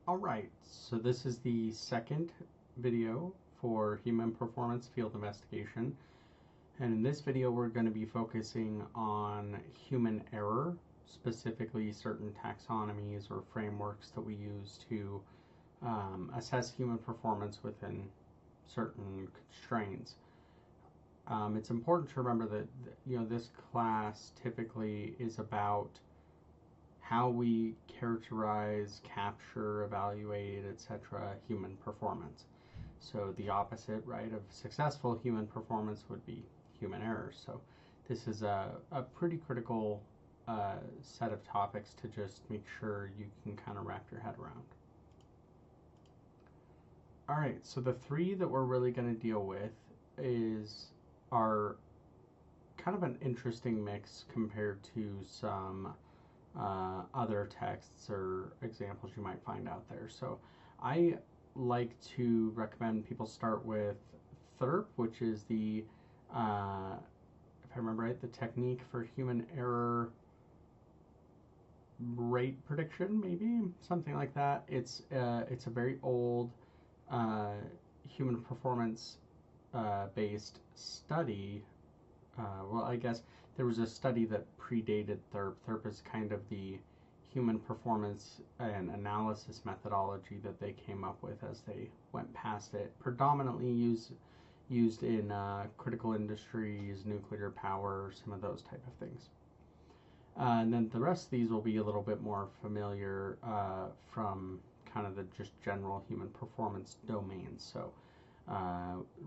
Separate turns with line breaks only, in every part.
All right, so this is the second video for human performance field investigation. And in this video, we're going to be focusing on human error, specifically certain taxonomies or frameworks that we use to assess human performance within certain constraints. It's important to remember that this class typically is about how we characterize, capture, evaluate, etc. human performance. So the opposite, right, of successful human performance would be human errors. So this is a pretty critical set of topics to just make sure you can kind of wrap your head around. All right, so the three that we're really going to deal with are kind of an interesting mix compared to some other texts or examples you might find out there. So I like to recommend people start with THERP, which is the, if I remember right, the technique for human error rate prediction, maybe something like that. It's a very old human performance based study. Well, I guess there was a study that predated THERP. THERP is kind of the human performance and analysis methodology that they came up with as they went past it. Predominantly used in critical industries, nuclear power, some of those type of things. And then the rest of these will be a little bit more familiar from kind of the just general human performance domains. So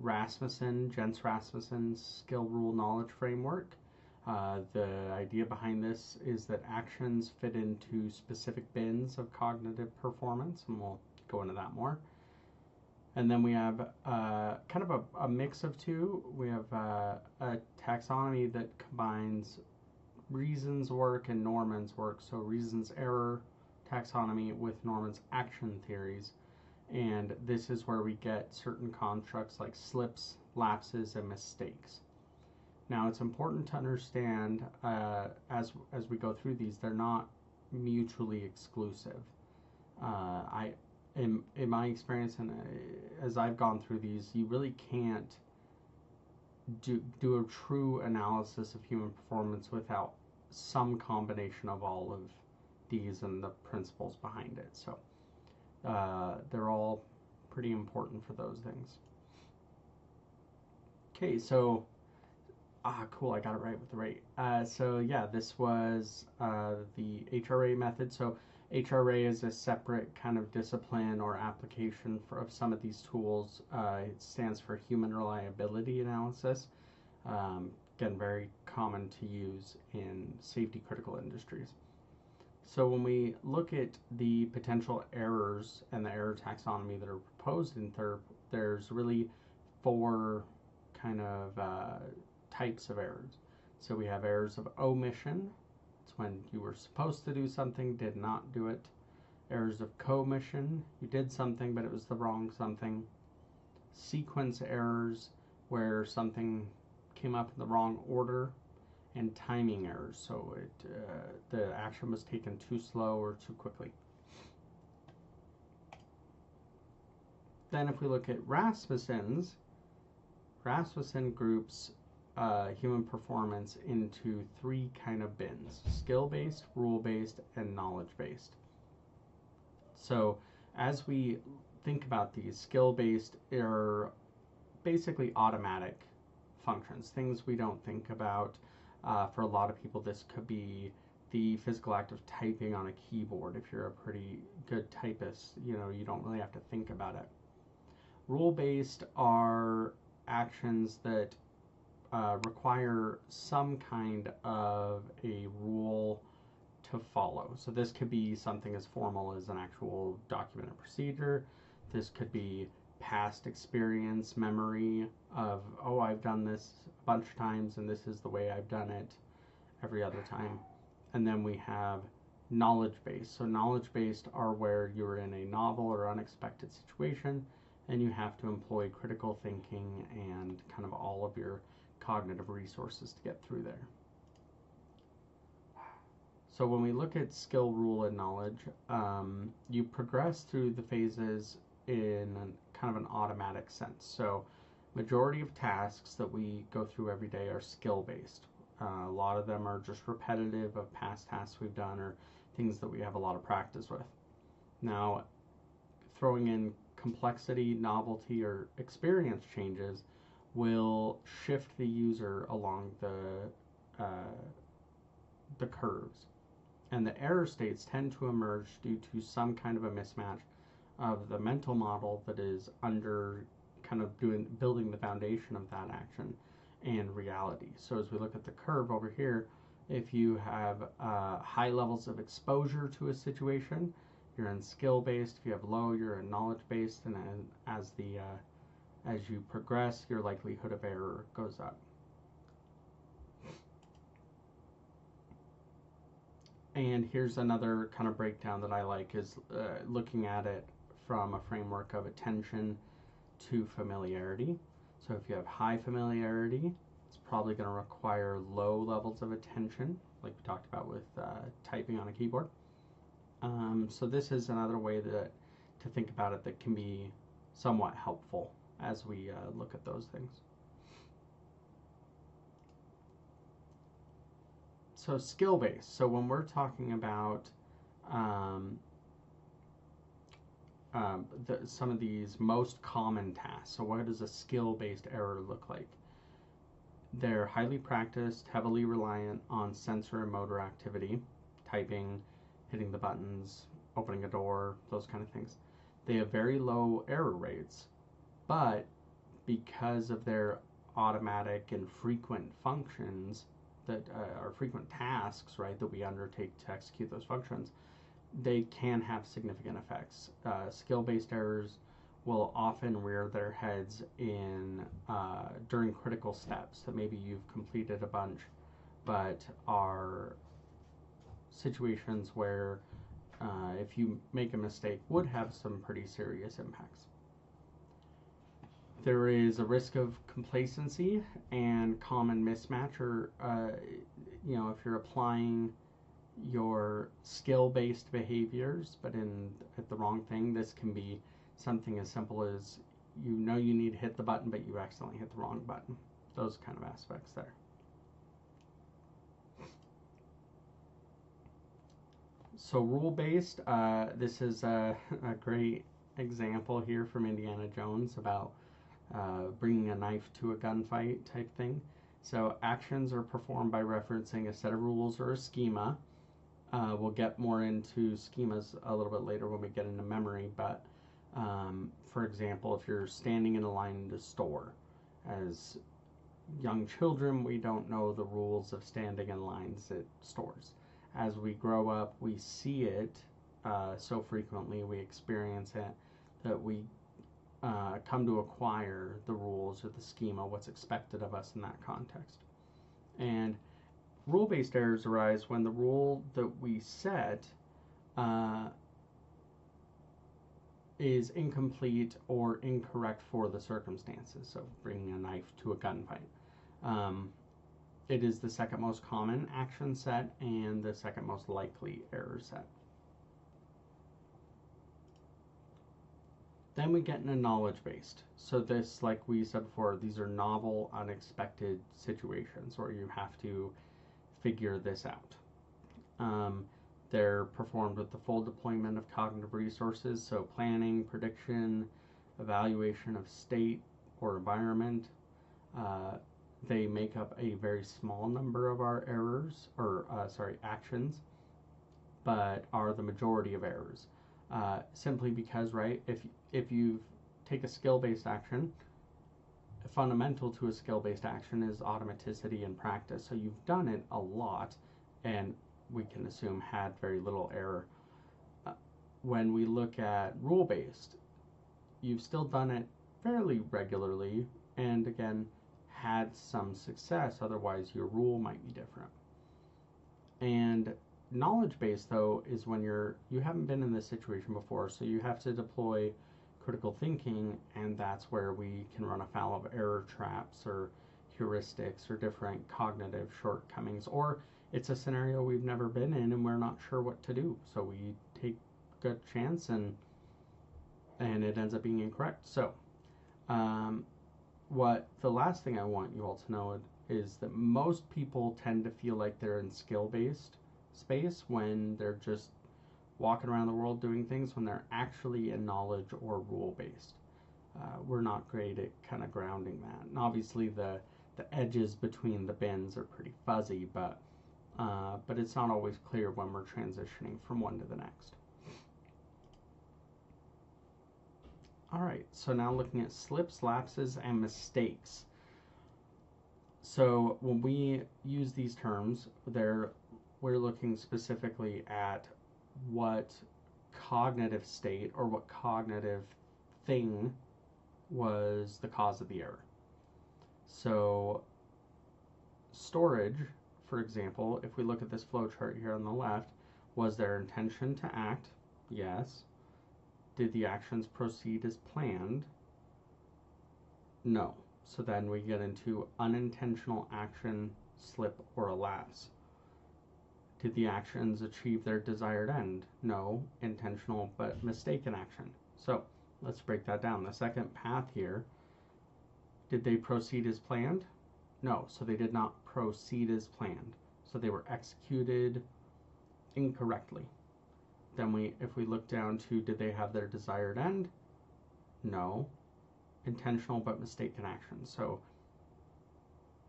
Jens Rasmussen's skill rule knowledge framework. The idea behind this is that actions fit into specific bins of cognitive performance, and we'll go into that more. And then we have kind of a mix of two. We have a taxonomy that combines Reason's work and Norman's work. So Reason's error taxonomy with Norman's action theories. And this is where we get certain constructs like slips, lapses, and mistakes. Now, it's important to understand as we go through these, they're not mutually exclusive. In my experience, and as I've gone through these, you really can't do a true analysis of human performance without some combination of all of these and the principles behind it. So they're all pretty important for those things. Okay, so cool, I got it right with the rate. So yeah, this was the HRA method. So HRA is a separate kind of discipline or application of some of these tools. It stands for Human Reliability Analysis. Again, very common to use in safety critical industries. So when we look at the potential errors and the error taxonomy that are proposed in THERP, there's really four kind of types of errors. So we have errors of omission. It's when you were supposed to do something, did not do it. Errors of commission. You did something, but it was the wrong something. Sequence errors, where something came up in the wrong order. And timing errors, so the action was taken too slow or too quickly. Then if we look at Rasmussen groups human performance into three kind of bins: skill-based, rule-based, and knowledge-based. So as we think about these, skill-based are basically automatic functions, things we don't think about. For a lot of people, this could be the physical act of typing on a keyboard. If you're a pretty good typist, you don't really have to think about it. Rule-based are actions that require some kind of a rule to follow. So this could be something as formal as an actual documented procedure. This could be past experience, memory of, oh, I've done this a bunch of times and this is the way I've done it every other time. And then we have knowledge-based. So knowledge-based are where you're in a novel or unexpected situation and you have to employ critical thinking and kind of all of your cognitive resources to get through there. So when we look at skill, rule, and knowledge, you progress through the phases in kind of an automatic sense. So majority of tasks that we go through every day are skill based. A lot of them are just repetitive of past tasks we've done or things that we have a lot of practice with. Now, throwing in complexity, novelty, or experience changes will shift the user along the curves. And the error states tend to emerge due to some kind of a mismatch of the mental model that is under kind of building the foundation of that action and reality. So as we look at the curve over here, if you have high levels of exposure to a situation, you're in skill based. If you have low, you're in knowledge based. And as you progress, your likelihood of error goes up. And here's another kind of breakdown that I like, is looking at it from a framework of attention to familiarity. So if you have high familiarity, it's probably going to require low levels of attention, like we talked about with typing on a keyboard. So this is another way to think about it that can be somewhat helpful as we look at those things. So skill-based. So when we're talking about some of these most common tasks, so what does a skill-based error look like? They're highly practiced, heavily reliant on sensor and motor activity, typing, hitting the buttons, opening a door, those kind of things. They have very low error rates, but because of their automatic and frequent functions that are frequent tasks, right, that we undertake to execute those functions, they can have significant effects. Skill-based errors will often rear their heads in during critical steps that maybe you've completed a bunch, but are situations where if you make a mistake would have some pretty serious impacts. There is a risk of complacency and common mismatch, or if you're applying your skill-based behaviors but at the wrong thing, this can be something as simple as you need to hit the button but you accidentally hit the wrong button. Those kind of aspects there. So rule-based, this is a great example here from Indiana Jones about bringing a knife to a gunfight type thing. So actions are performed by referencing a set of rules or a schema. We'll get more into schemas a little bit later when we get into memory, but for example, if you're standing in a line in a store, as young children, we don't know the rules of standing in lines at stores. As we grow up, we see it so frequently, we experience it, that we come to acquire the rules or the schema, what's expected of us in that context. And rule-based errors arise when the rule that we set is incomplete or incorrect for the circumstances. So bringing a knife to a gunfight. It is the second most common action set and the second most likely error set. Then we get into knowledge-based. So this, like we said before, these are novel, unexpected situations where you have to figure this out. They're performed with the full deployment of cognitive resources, so planning, prediction, evaluation of state or environment. They make up a very small number of our errors, or actions, but are the majority of errors. Simply because, right, if you take a skill-based action, fundamental to a skill-based action is automaticity and practice. So you've done it a lot, and we can assume had very little error. When we look at rule-based, you've still done it fairly regularly, and again, had some success, otherwise your rule might be different. And knowledge-based, though, is when you haven't been in this situation before, so you have to deploy critical thinking, and that's where we can run afoul of error traps or heuristics or different cognitive shortcomings, or it's a scenario we've never been in and we're not sure what to do. So we take good chance and it ends up being incorrect. So um, what the last thing I want you all to know is that most people tend to feel like they're in skill based space when they're just walking around the world doing things, when they're actually in knowledge or rule based. We're not great at kind of grounding that. And obviously the edges between the bins are pretty fuzzy, but it's not always clear when we're transitioning from one to the next. All right, so now looking at slips, lapses, and mistakes. So when we use these terms, we're looking specifically at what cognitive state or what cognitive thing was the cause of the error. So storage, for example, if we look at this flow chart here on the left, was there intention to act? Yes. Did the actions proceed as planned? No. So then we get into unintentional action, slip, or a lapse. Did the actions achieve their desired end? No. Intentional but mistaken action. So let's break that down. The second path here, did they proceed as planned? No. So they did not proceed as planned. So they were executed incorrectly. Then if we look down to, did they have their desired end? No. Intentional but mistaken action. So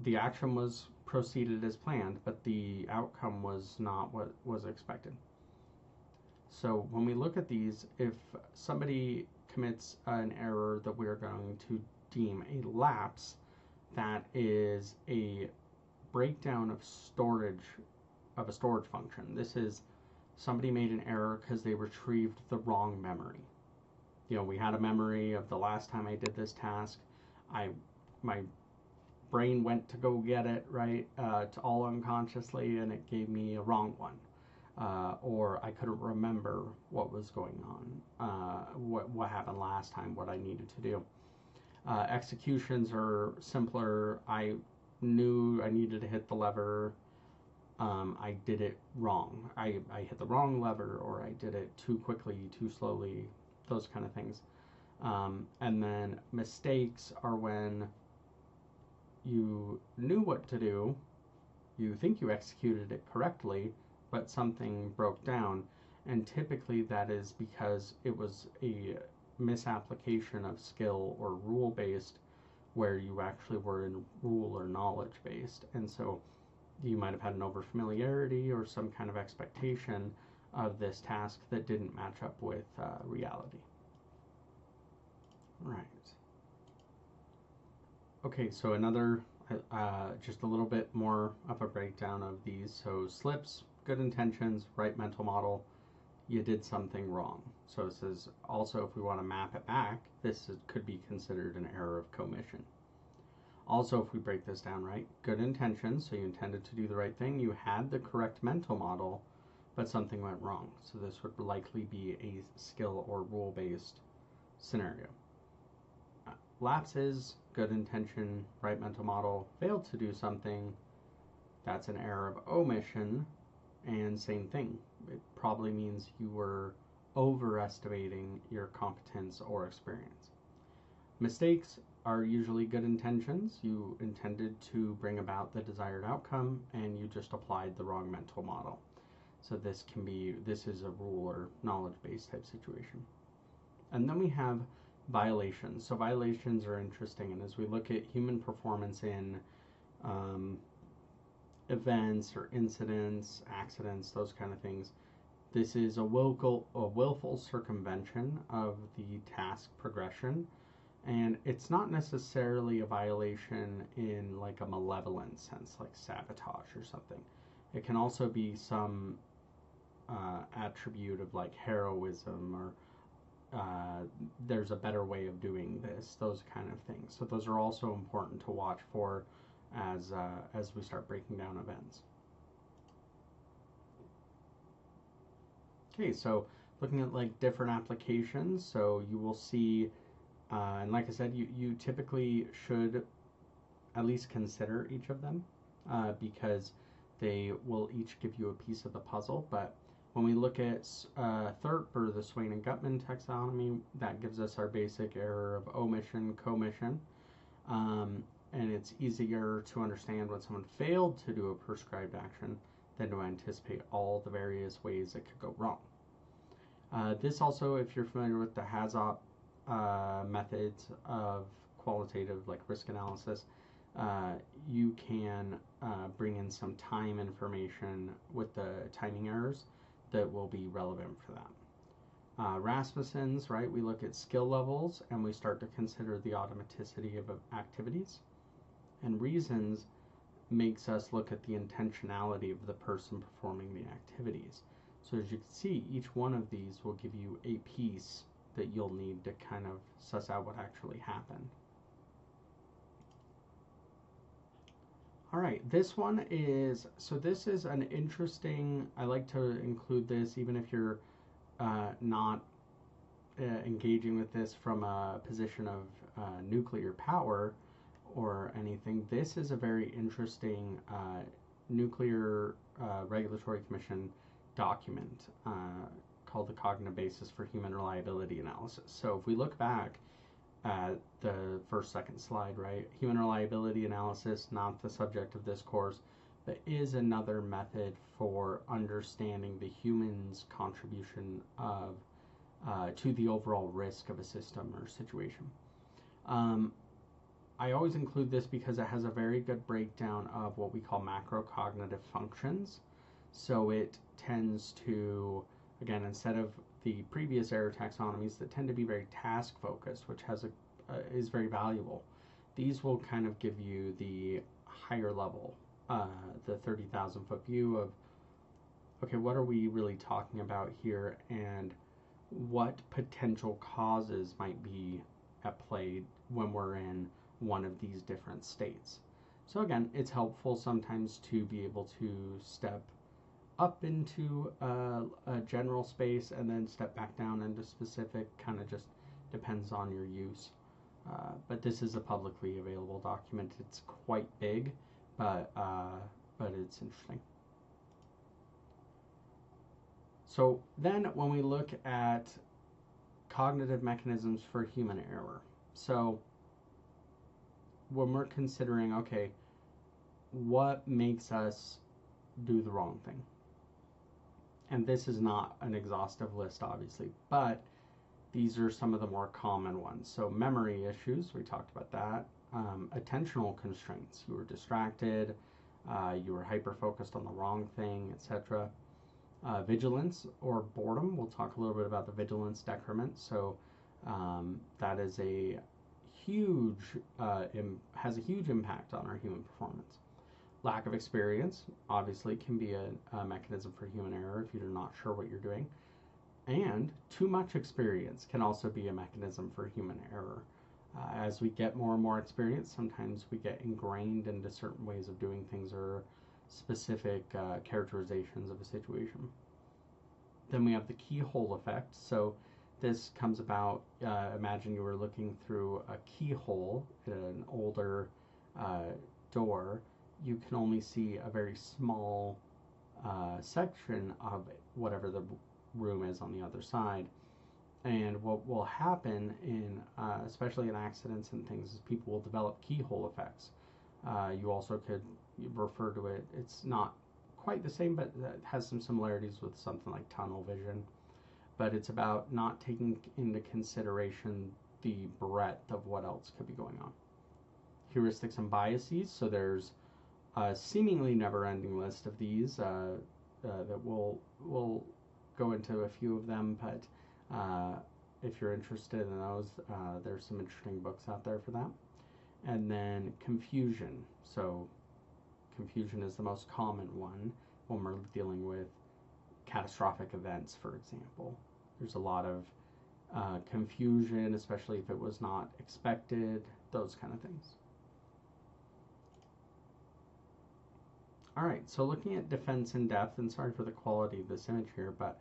the action was proceeded as planned, but the outcome was not what was expected. So when we look at these, if somebody commits an error that we're going to deem a lapse, that is a breakdown of a storage function. This is somebody made an error because they retrieved the wrong memory. We had a memory of the last time I did this task. My brain went to go get it, right, to all unconsciously, and it gave me a wrong one. Or I couldn't remember what was going on, what happened last time, what I needed to do. Executions are simpler. I knew I needed to hit the lever. I did it wrong. I hit the wrong lever, or I did it too quickly, too slowly, those kind of things. And then mistakes are when you knew what to do, you think you executed it correctly, but something broke down. And typically that is because it was a misapplication of skill or rule based, where you actually were in rule or knowledge based. And so you might have had an overfamiliarity or some kind of expectation of this task that didn't match up with reality. Right. Okay, so another, just a little bit more of a breakdown of these. So slips, good intentions, right mental model, you did something wrong. So it says also, if we want to map it back, could be considered an error of commission. Also, if we break this down, right, good intentions, so you intended to do the right thing, you had the correct mental model, but something went wrong. So this would likely be a skill or rule-based scenario. Lapses, good intention, right mental model, failed to do something, that's an error of omission, and same thing. It probably means you were overestimating your competence or experience. Mistakes are usually good intentions. You intended to bring about the desired outcome and you just applied the wrong mental model. So this is a rule or knowledge-based type situation. And then we have violations. So violations are interesting, and as we look at human performance in events or incidents, accidents, those kind of things, this is a willful circumvention of the task progression. And it's not necessarily a violation in like a malevolent sense, like sabotage or something. It can also be some attribute of like heroism, or there's a better way of doing this, those kind of things. So those are also important to watch for as we start breaking down events. Okay, so looking at like different applications, so you will see, and like I said, you typically should at least consider each of them, because They will each give you a piece of the puzzle, but when we look at THRP, or the Swain and Gutman taxonomy, that gives us our basic error of omission, commission. And it's easier to understand when someone failed to do a prescribed action than to anticipate all the various ways it could go wrong. This also, if you're familiar with the HAZOP methods of qualitative like risk analysis, you can bring in some time information with the timing errors that will be relevant for that. Rasmussen's, right, we look at skill levels and we start to consider the automaticity of activities. And Reasons makes us look at the intentionality of the person performing the activities. So as you can see, each one of these will give you a piece that you'll need to kind of suss out what actually happened. All right, this one is, so this is an interesting, I like to include this even if you're not engaging with this from a position of nuclear power or anything. This is a very interesting Nuclear Regulatory Commission document called the Cognitive Basis for Human Reliability Analysis. So if we look back at the second slide, right, human reliability analysis, not the subject of this course, but is another method for understanding the human's contribution of to the overall risk of a system or situation. I always include this because it has a very good breakdown of what we call macrocognitive functions. So it tends to, again, instead of the previous error taxonomies that tend to be very task focused, which has is very valuable, these will kind of give you the higher level, the 30,000 foot view of, okay, what are we really talking about here, and what potential causes might be at play when we're in one of these different states. So again, it's helpful sometimes to be able to step up into a general space and then step back down into specific, kind of just depends on your use. But this is a publicly available document. It's quite big, but it's interesting. So then when we look at cognitive mechanisms for human error, so when we're considering, okay, what makes us do the wrong thing? And this is not an exhaustive list, obviously, but these are some of the more common ones. So memory issues, we talked about that. Attentional constraints, you were distracted, you were hyper-focused on the wrong thing, etc. Vigilance or boredom, we'll talk a little bit about the vigilance decrement. So that is a huge, has a huge impact on our human performance. Lack of experience obviously can be a mechanism for human error if you're not sure what you're doing. And too much experience can also be a mechanism for human error. As we get more and more experience, sometimes we get ingrained into certain ways of doing things or specific characterizations of a situation. Then we have the keyhole effect. So this comes about, imagine you were looking through a keyhole in an older door. You can only see a very small section of whatever the room is on the other side. And what will happen in, especially in accidents and things, is people will develop keyhole effects. You also could refer to it, it's not quite the same, but it has some similarities with something like tunnel vision. But it's about not taking into consideration the breadth of what else could be going on. Heuristics and biases, so there's a seemingly never-ending list of these that we'll go into a few of them, but if you're interested in those, there's some interesting books out there for that. And then confusion. So confusion is the most common one when we're dealing with catastrophic events, for example. There's a lot of confusion, especially if it was not expected, those kind of things. All right, so looking at defense in depth, and sorry for the quality of this image here, but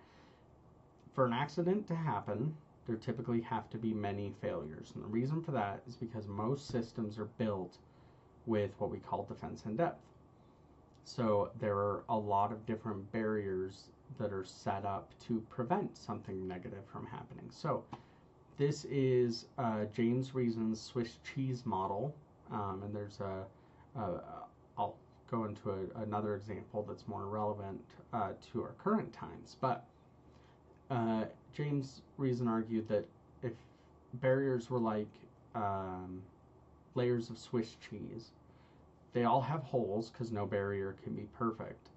for an accident to happen, there typically have to be many failures. And the reason for that is because most systems are built with what we call defense in depth. So there are a lot of different barriers that are set up to prevent something negative from happening. So this is James Reason's Swiss cheese model, and there's a I'll go into another example that's more relevant to our current times. But James Reason argued that if barriers were like layers of Swiss cheese, they all have holes because no barrier can be perfect.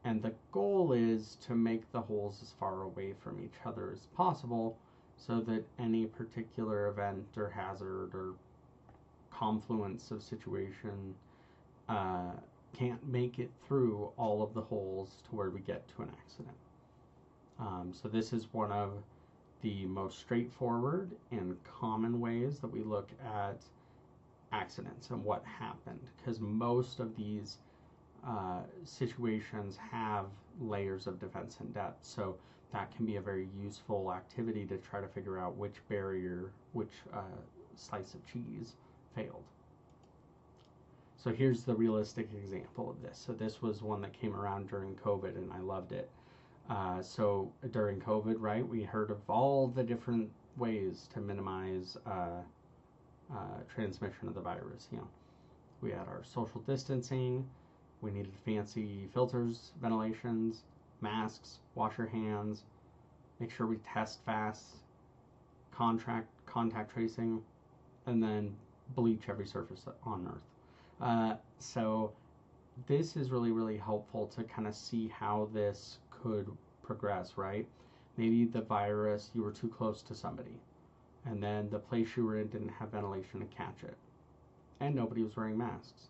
And the goal is to make the holes as far away from each other as possible so that any particular event or hazard or confluence of situation uh, can't make it through all of the holes to where we get to an accident. So this is one of the most straightforward and common ways that we look at accidents and what happened, because most of these situations have layers of defense in depth. So that can be a very useful activity to try to figure out which barrier, which slice of cheese failed. So here's the realistic example of this. So this was one that came around during COVID, and I loved it. So during COVID, right, we heard of all the different ways to minimize transmission of the virus. We had our social distancing, we needed fancy filters, ventilations, masks, wash your hands, make sure we test fast, contact tracing, and then bleach every surface on Earth. So this is really, really helpful to kind of see how this could progress, right? Maybe the virus, you were too close to somebody, and then the place you were in didn't have ventilation to catch it, and nobody was wearing masks.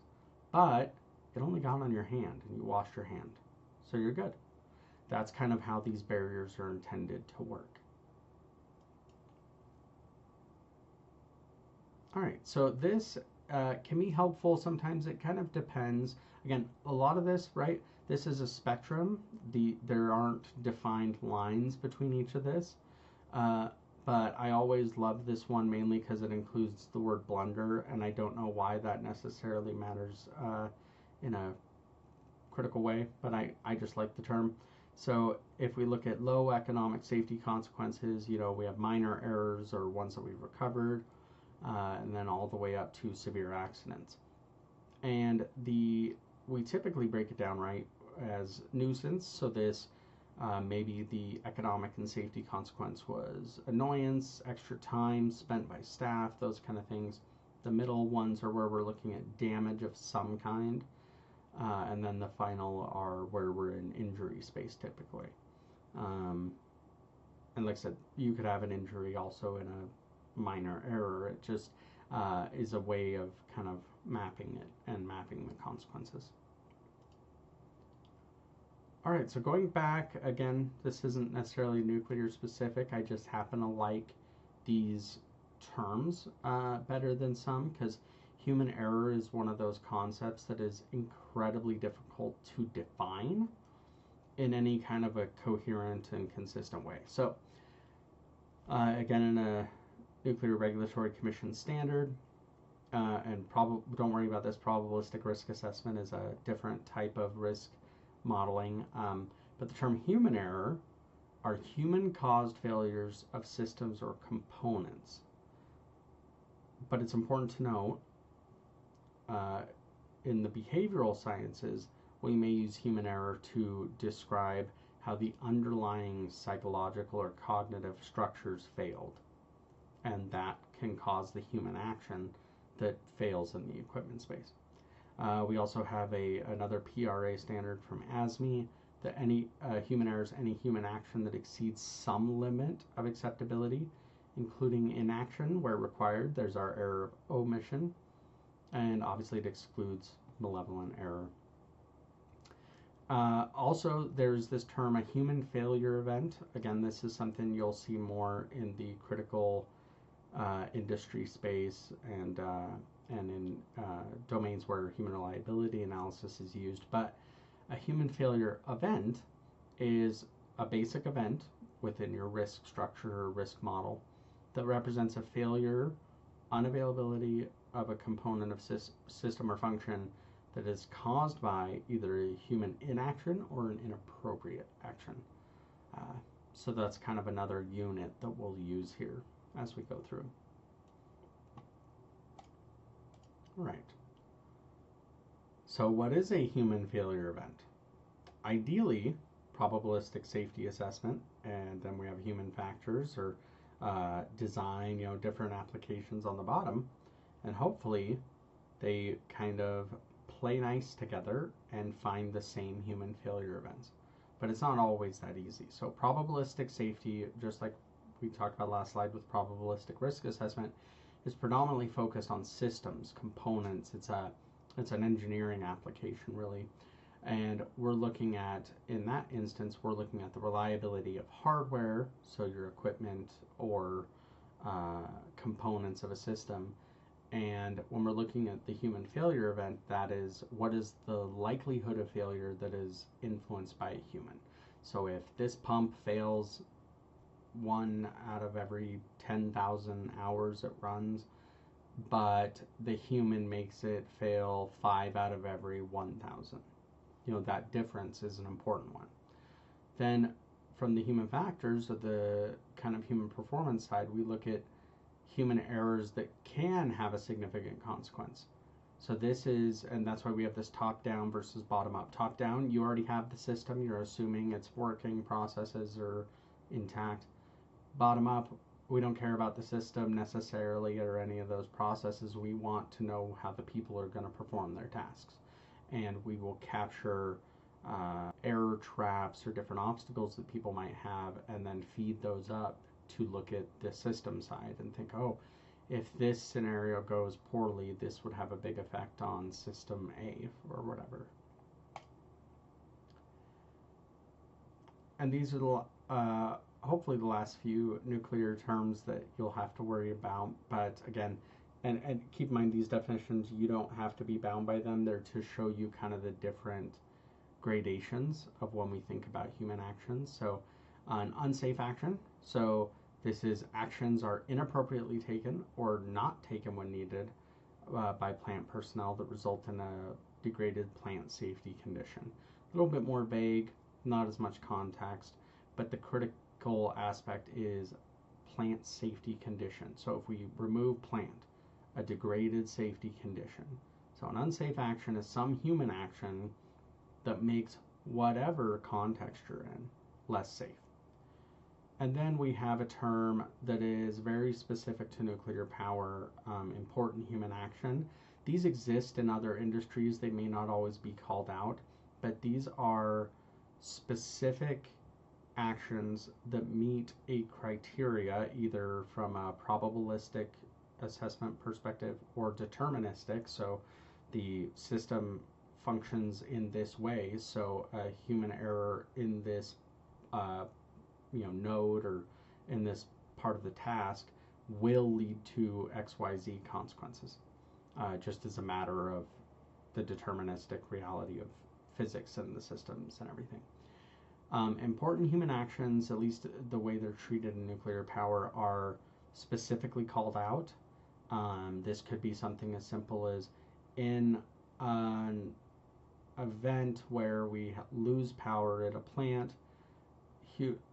But it only got on your hand, and you washed your hand, so you're good. That's kind of how these barriers are intended to work. All right, so this can be helpful. Sometimes it kind of depends. Again, a lot of this, right? This is a spectrum. There aren't defined lines between each of this. But I always love this one mainly because it includes the word blunder, and I don't know why that necessarily matters in a critical way, but I just like the term. So if we look at low economic safety consequences, we have minor errors or ones that we've recovered, and then all the way up to severe accidents. And we typically break it down, right, as nuisance. So this maybe the economic and safety consequence was annoyance, extra time spent by staff, those kind of things. The middle ones are where we're looking at damage of some kind. And then the final are where we're in injury space typically. And like I said, you could have an injury also in a minor error. It just is a way of kind of mapping it and mapping the consequences. All right, so going back again, this isn't necessarily nuclear specific. I just happen to like these terms better than some because human error is one of those concepts that is incredibly difficult to define in any kind of a coherent and consistent way. So again, in a Nuclear Regulatory Commission standard, and don't worry about this, probabilistic risk assessment is a different type of risk modeling, but the term human error are human-caused failures of systems or components. But it's important to note, in the behavioral sciences, we may use human error to describe how the underlying psychological or cognitive structures failed, and that can cause the human action that fails in the equipment space. We also have another PRA standard from ASME that any human error is any human action that exceeds some limit of acceptability, including inaction where required. There's our error of omission, and obviously it excludes malevolent error. Also, there's this term, a human failure event. Again, this is something you'll see more in the critical industry space and in domains where human reliability analysis is used. But a human failure event is a basic event within your risk structure or risk model that represents a failure, unavailability of a component of system or function that is caused by either a human inaction or an inappropriate action. Uh, so that's kind of another unit that we'll use here as we go through. Right. So what is a human failure event? Ideally, probabilistic safety assessment, and then we have human factors or design, different applications on the bottom, and hopefully they kind of play nice together and find the same human failure events. But it's not always that easy. So probabilistic safety, just like we talked about last slide with probabilistic risk assessment, is predominantly focused on systems, components. It's an engineering application really. And we're looking at, in that instance, we're looking at the reliability of hardware, so your equipment or components of a system. And when we're looking at the human failure event, that is, what is the likelihood of failure that is influenced by a human? So if this pump fails 1 out of every 10,000 hours it runs, but the human makes it fail 5 out of every 1,000. That difference is an important one. Then from the human factors, or the kind of human performance side, we look at human errors that can have a significant consequence. So this is, and that's why we have this top-down versus bottom-up. Top-down, you already have the system, you're assuming it's working, processes are intact. Bottom-up, we don't care about the system necessarily or any of those processes. We want to know how the people are going to perform their tasks. And we will capture error traps or different obstacles that people might have and then feed those up to look at the system side and think, oh, if this scenario goes poorly, this would have a big effect on system A or whatever. And these are the, hopefully the last few nuclear terms that you'll have to worry about. But again, and keep in mind these definitions, you don't have to be bound by them. They're to show you kind of the different gradations of when we think about human actions. So an unsafe action, so this is actions are inappropriately taken or not taken when needed by plant personnel that result in a degraded plant safety condition. A little bit more vague, not as much context, but the critical aspect is plant safety condition. So if we remove plant, a degraded safety condition. So an unsafe action is some human action that makes whatever context you're in less safe. And then we have a term that is very specific to nuclear power, important human action. These exist in other industries. They may not always be called out, but these are specific actions that meet a criteria, either from a probabilistic assessment perspective or deterministic. So the system functions in this way, so a human error in this node or in this part of the task will lead to XYZ consequences, just as a matter of the deterministic reality of physics and the systems and everything. Important human actions, at least the way they're treated in nuclear power, are specifically called out. This could be something as simple as in an event where we lose power at a plant,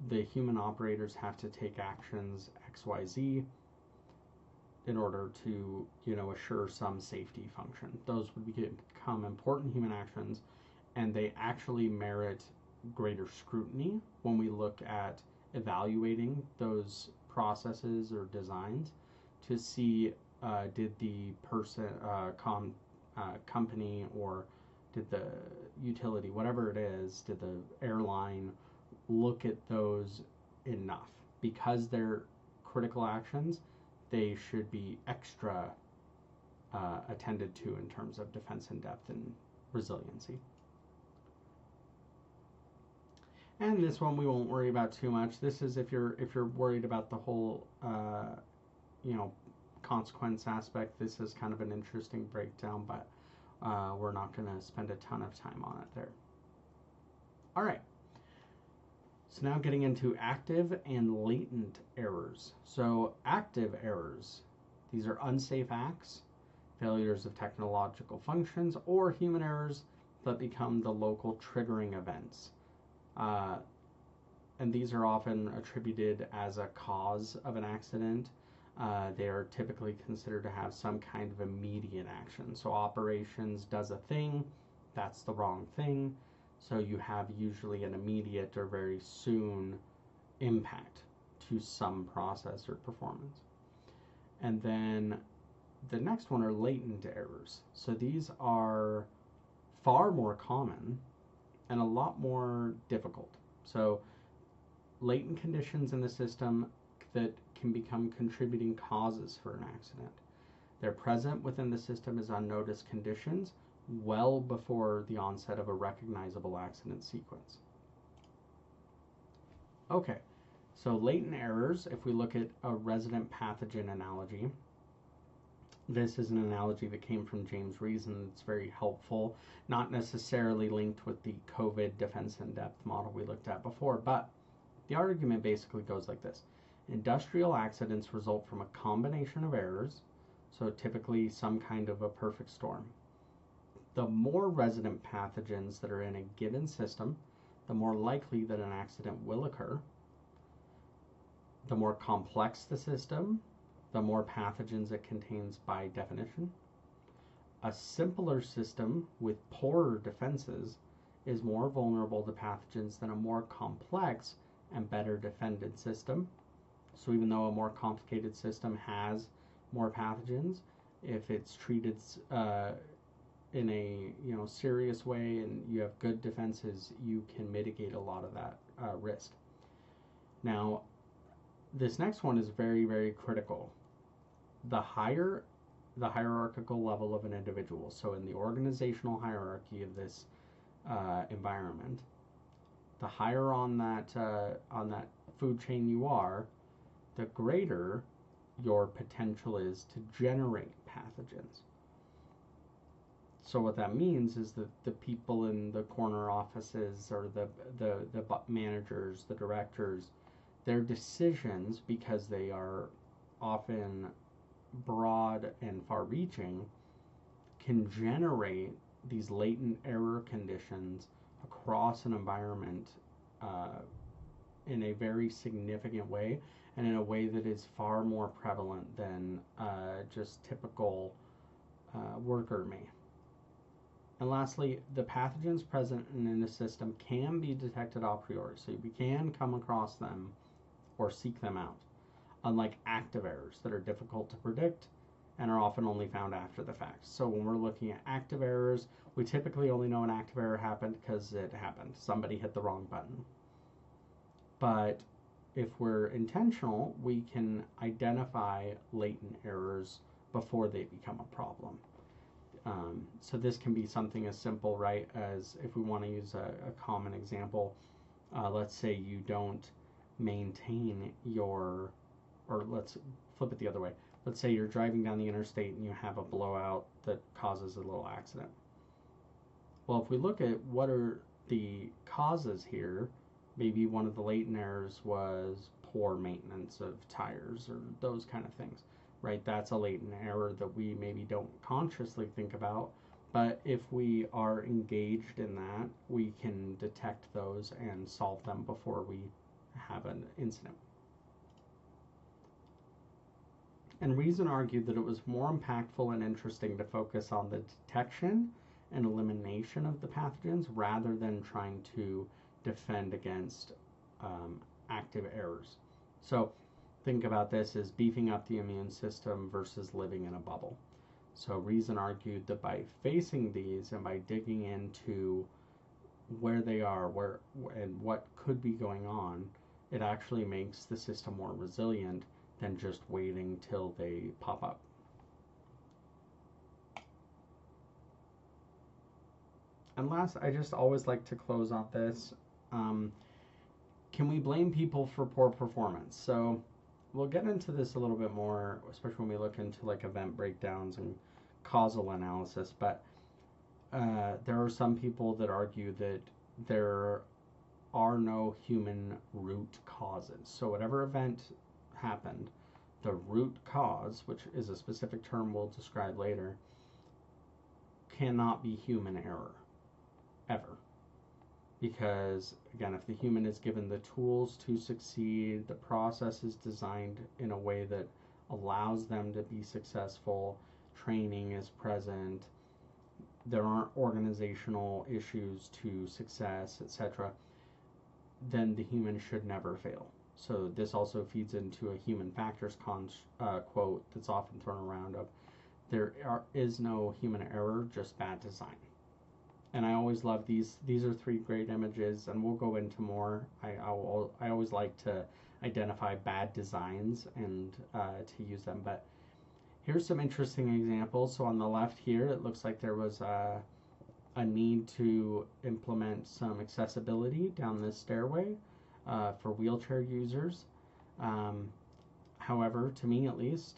the human operators have to take actions XYZ in order to, assure some safety function. Those would become important human actions, and they actually merit greater scrutiny when we look at evaluating those processes or designs to see did the company or did the utility, whatever it is, did the airline look at those enough? Because they're critical actions, they should be extra attended to in terms of defense in depth and resiliency. And this one we won't worry about too much. This is if you're worried about the whole consequence aspect. This is kind of an interesting breakdown, but we're not going to spend a ton of time on it there. All right. So now getting into active and latent errors. So active errors, these are unsafe acts failures of technological functions, or human errors that become the local triggering events. Uh, and these are often attributed as a cause of an accident. They are typically considered to have some kind of immediate action. So operations does a thing, that's the wrong thing. So you have usually an immediate or very soon impact to some process or performance. And then the next one are latent errors. So these are far more common and a lot more difficult. So latent conditions in the system that can become contributing causes for an accident. They're present within the system as unnoticed conditions well before the onset of a recognizable accident sequence. Okay, so latent errors, if we look at a resident pathogen analogy, this is an analogy that came from James Reason. It's very helpful, not necessarily linked with the COVID defense in depth model we looked at before, but the argument basically goes like this. Industrial accidents result from a combination of errors, so typically some kind of a perfect storm. The more resident pathogens that are in a given system, the more likely that an accident will occur. The more complex the system, the more pathogens it contains by definition. A simpler system with poorer defenses is more vulnerable to pathogens than a more complex and better defended system. So even though a more complicated system has more pathogens, if it's treated in a serious way and you have good defenses, you can mitigate a lot of that risk. Now, this next one is very, very critical. The higher the hierarchical level of an individual, so in the organizational hierarchy of this environment, the higher on that food chain you are, the greater your potential is to generate pathogens. So what that means is that the people in the corner offices or the managers, the directors, their decisions, because they are often broad and far-reaching, can generate these latent error conditions across an environment in a very significant way, and in a way that is far more prevalent than just typical worker may. And lastly, the pathogens present in a system can be detected a priori, so we can come across them or seek them out, unlike active errors that are difficult to predict and are often only found after the fact. So when we're looking at active errors, we typically only know an active error happened because it happened. Somebody hit the wrong button. But if we're intentional, we can identify latent errors before they become a problem. So this can be something as simple, right, as if we want to use a common example, let's say you don't maintain your, or let's flip it the other way. Let's say you're driving down the interstate and you have a blowout that causes a little accident. Well, if we look at what are the causes here, maybe one of the latent errors was poor maintenance of tires or those kind of things, right? That's a latent error that we maybe don't consciously think about, but if we are engaged in that, we can detect those and solve them before we have an incident. And Reason argued that it was more impactful and interesting to focus on the detection and elimination of the pathogens rather than trying to defend against active errors. So think about this as beefing up the immune system versus living in a bubble. So Reason argued that by facing these and by digging into where they are, where and what could be going on, it actually makes the system more resilient than just waiting till they pop up. And last, I just always like to close on this. Can we blame people for poor performance? So we'll get into this a little bit more, especially when we look into like event breakdowns and causal analysis. But there are some people that argue that there are no human root causes. So whatever event happened, the root cause, which is a specific term we'll describe later, cannot be human error, ever. Because, again, if the human is given the tools to succeed, the process is designed in a way that allows them to be successful, training is present, there aren't organizational issues to success, etc., then the human should never fail. So this also feeds into a human factors quote that's often thrown around of is no human error, just bad design. And I always love these. These are three great images, and we'll go into more. I always like to identify bad designs and to use them. But here's some interesting examples. So on the left here, it looks like there was a need to implement some accessibility down this stairway for wheelchair users. However, to me at least,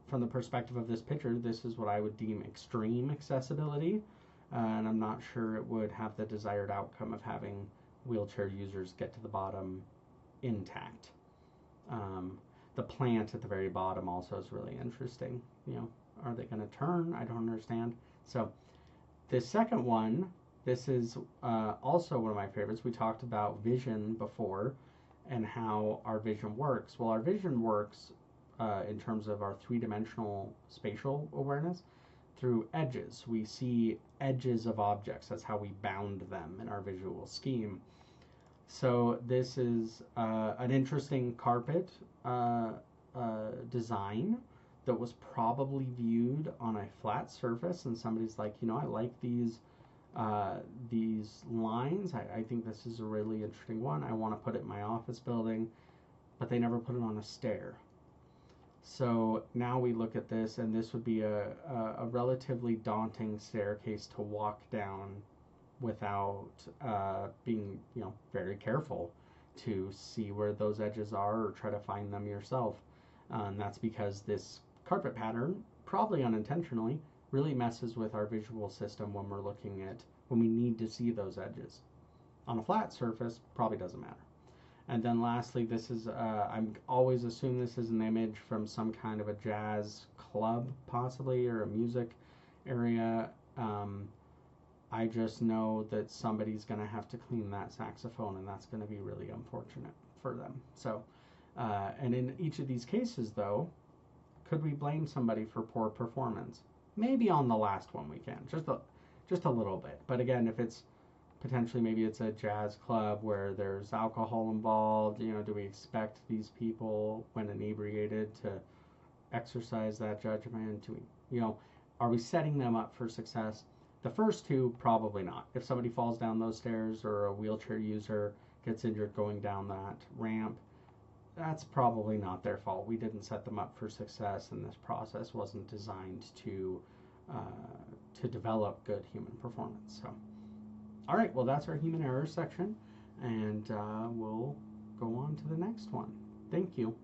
from the perspective of this picture, this is what I would deem extreme accessibility, and I'm not sure it would have the desired outcome of having wheelchair users get to the bottom intact. The plant at the very bottom also is really interesting. Are they going to turn? I don't understand. So the second one, this is also one of my favorites. We talked about vision before and how our vision works. Well, our vision works in terms of our three-dimensional spatial awareness through edges. We see edges of objects. That's how we bound them in our visual scheme. So this is an interesting carpet design that was probably viewed on a flat surface, and somebody's like, I like these lines. I think this is a really interesting one. I want to put it in my office building, but they never put it on a stair. So now we look at this, and this would be a relatively daunting staircase to walk down without being, very careful to see where those edges are or try to find them yourself. And that's because this carpet pattern, probably unintentionally, really messes with our visual system when we need to see those edges. On a flat surface, probably doesn't matter. And then lastly, this is, I'm always assume this is an image from some kind of a jazz club, possibly, or a music area. I just know that somebody's going to have to clean that saxophone, and that's going to be really unfortunate for them. So, and in each of these cases, though, could we blame somebody for poor performance? Maybe on the last one we can, just a little bit. But again, if it's potentially maybe it's a jazz club where there's alcohol involved, do we expect these people, when inebriated, to exercise that judgment? Do we, are we setting them up for success? The first two, probably not. If somebody falls down those stairs or a wheelchair user gets injured going down that ramp, that's probably not their fault. We didn't set them up for success, and this process wasn't designed to develop good human performance. So, all right, well, that's our human error section, and we'll go on to the next one. Thank you.